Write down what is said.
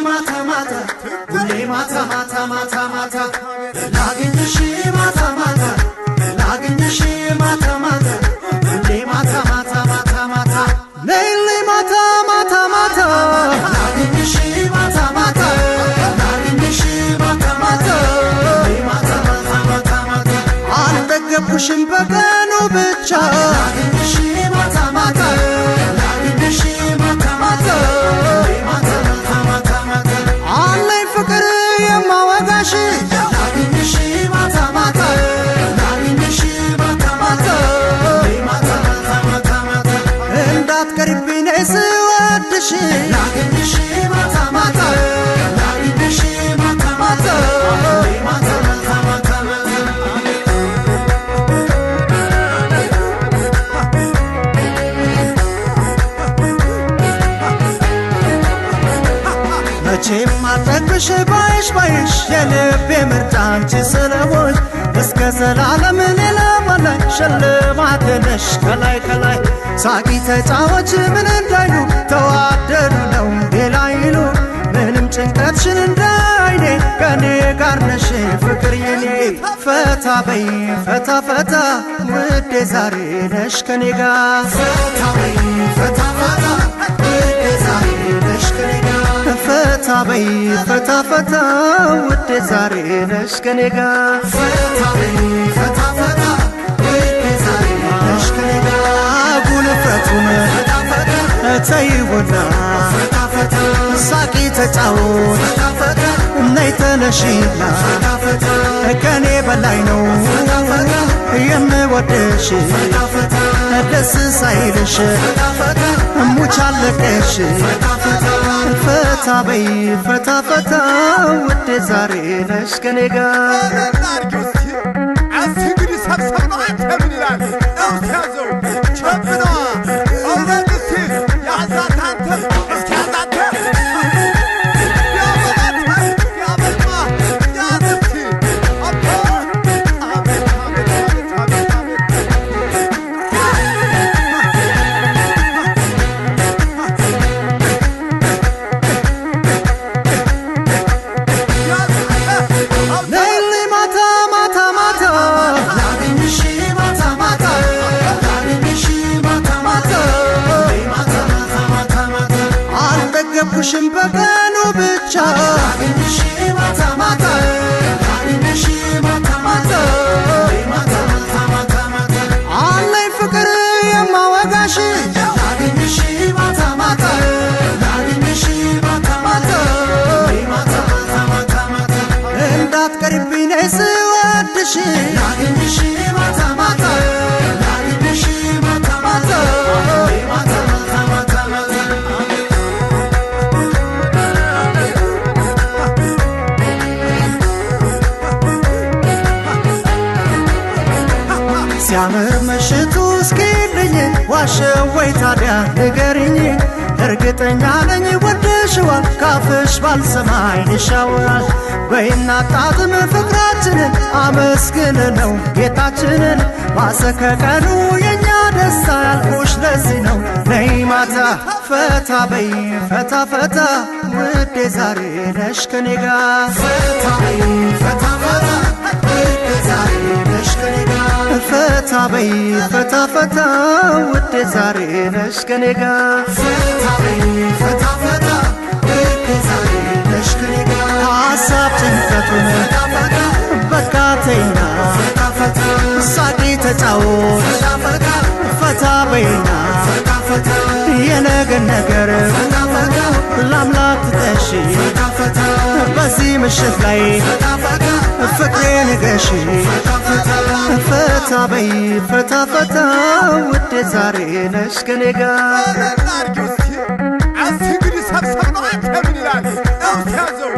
ማታ ማታ ሁሌ ማታ ማታ ማታ ማታ ላገኝሽ ማታ ማታ ላገኝሽ ማታ ማታ ሁሌ ማታ ማታ ማታ ማታ ሌሊ ማታ ማታ ማታ ላገኝሽ ማታ ማታ ላገኝሽ ማታ ማታ ሁሌ ማታ ማታ ማታ ማታ አልጠገብኩሽም በቀኑ ብቻ ላገኝሽ ማታ ማታ ላገኝሽ ማታ ማታ ሁሌ ማታ ማታ ማታ ማታ አለኝ ፍቅር የማወጋሽ ላገኝሽ ማታ ማታ ላገኝሽ ማታ ማታ ሁሌ ማታ ማታ ማታ ማታ እንዳትቀሪብኝ ነይ ስወድሽ ላገኝሽ ማታ ማታ ላገኝሽ ማታ ማታ ሁሌ ማታ ማታ ማታ ማታ መቼም አልጠግብሽ ባይሽ ባይሽ የልቤ ምርጫ አንቺ ስለሆንሽ እስከ ዘላለም ሌላ ማላይ ሽልማቴ ነሽ ከላይ ከላይ ሳቂ ተጫወች ምን እንዳይሉ ተዋደዱ ነው ሌላ ይሉ ምንም ጭንቀትሽን እንዳይኔ ከኔ ጋር ነሽ ፍቅር የኔ ፈታ በይ ፈታ ፈታ ውዴ ዛሬ ነሽ ከኔ ጋር ፈታ በይ ፈታ ፈታ ውዴ ዛሬ ነሽ ከኔ ጋር ፈታ በይ ፈታ ፈታ ውዴ ዛሬ ነሽ ከኔ ጋር ፈታ በይ ፈታ ፈታ ውዴ ዛሬ ነሽ ከኔ ጋር ጉልፈቱን ፈታ ፈታ ተይውና ፈታ ፈታ ሳቂ ተጫወት ፈታ ፈታ ነይ ተነሺና ፈታ ፈታ ከኔ በላይ ነው ፈታ ፈታ የምወድሽ ፈታ ፈታ ደስ ሳይልሽ ፈታ ፈታ ሙች አለቀሽ ፈታ ፈታ ፈታ በይ ፈታ ፈታ ውዴ ዛሬ ነሽ ከኔ ጋር አስግሪ ሰብሰብ ነው አንተ ምን ይላል ያዘው ቸብና አውራንቲ ያዛት አንተ እስኪ ያዛት አልጠገብኩሽም በቀኑ ብቻ ላገኝሽ ማታ ማታ ላገኝሽ ማታ ማታ ማታ ማታ ማታ ማታ አለኝ ፍቅር የማወጋሽ ላገኝሽ ማታ ማታ ላገኝሽ ማታ ማታ ማታ ማታ ማታ ማታ እንዳትቀሪብኝ ነይ ስወድሽ ላገኝሽ ማታ ማታ ላገኝሽ ማታ ማታ ማታ ማታ ማታ ማታ ሲያምር ምሽቱ እስኪልኝ ዋሸው ወይ ታዲያ ንገሪኝ እርግጠኛ ነኝ ወደሽዋል ካፍሽ ባልሰማ ዓይንሽ ያወራል በይና ጣጥም ፍቅራችንን አመስግን ነው ጌታችንን ማሰከቀኑ የኛ ደስታ ያልኩሽ ለዚህ ነው ነይ ማታ ፈታ በይ ፈታ ፈታ ውዴ ዛሬ ነሽ ከኔ ጋር ፈታ በይ ፈታ ፈታ ውዴ ዛሬ ነሽ ከኔ ጋር ፈታ በይ ፈታ ፈታ ውዴ ዛሬ ነሽ ከኔ ጋር ፈታ በይ ፈታ ፈታ ውዴ ዛሬ ነሽ ከኔ ጋር ሀሳብ ጭንቀቱን ፈታ ፈታ በቃ ተይና ፈታ ፈታ ሳቂ ተጫወት ፈታ ፈታ ፈታ በይና ፈታ ፈታ የነገን ነገር ፈታ ፈታ ለአምላክ ትጠሺ ፈታ ፈታ በዚህ ምሽት ላይ ፈታ ፈታ ፍቅሬን ገሺ ፈታ ፈታ ፈታ በይ ፈታ ፈታ ውዴ ዛሬ ነሽ ከኔ ጋር አስግሪ ሰብሰብ ነው አንተ ምን ይላል ያዘው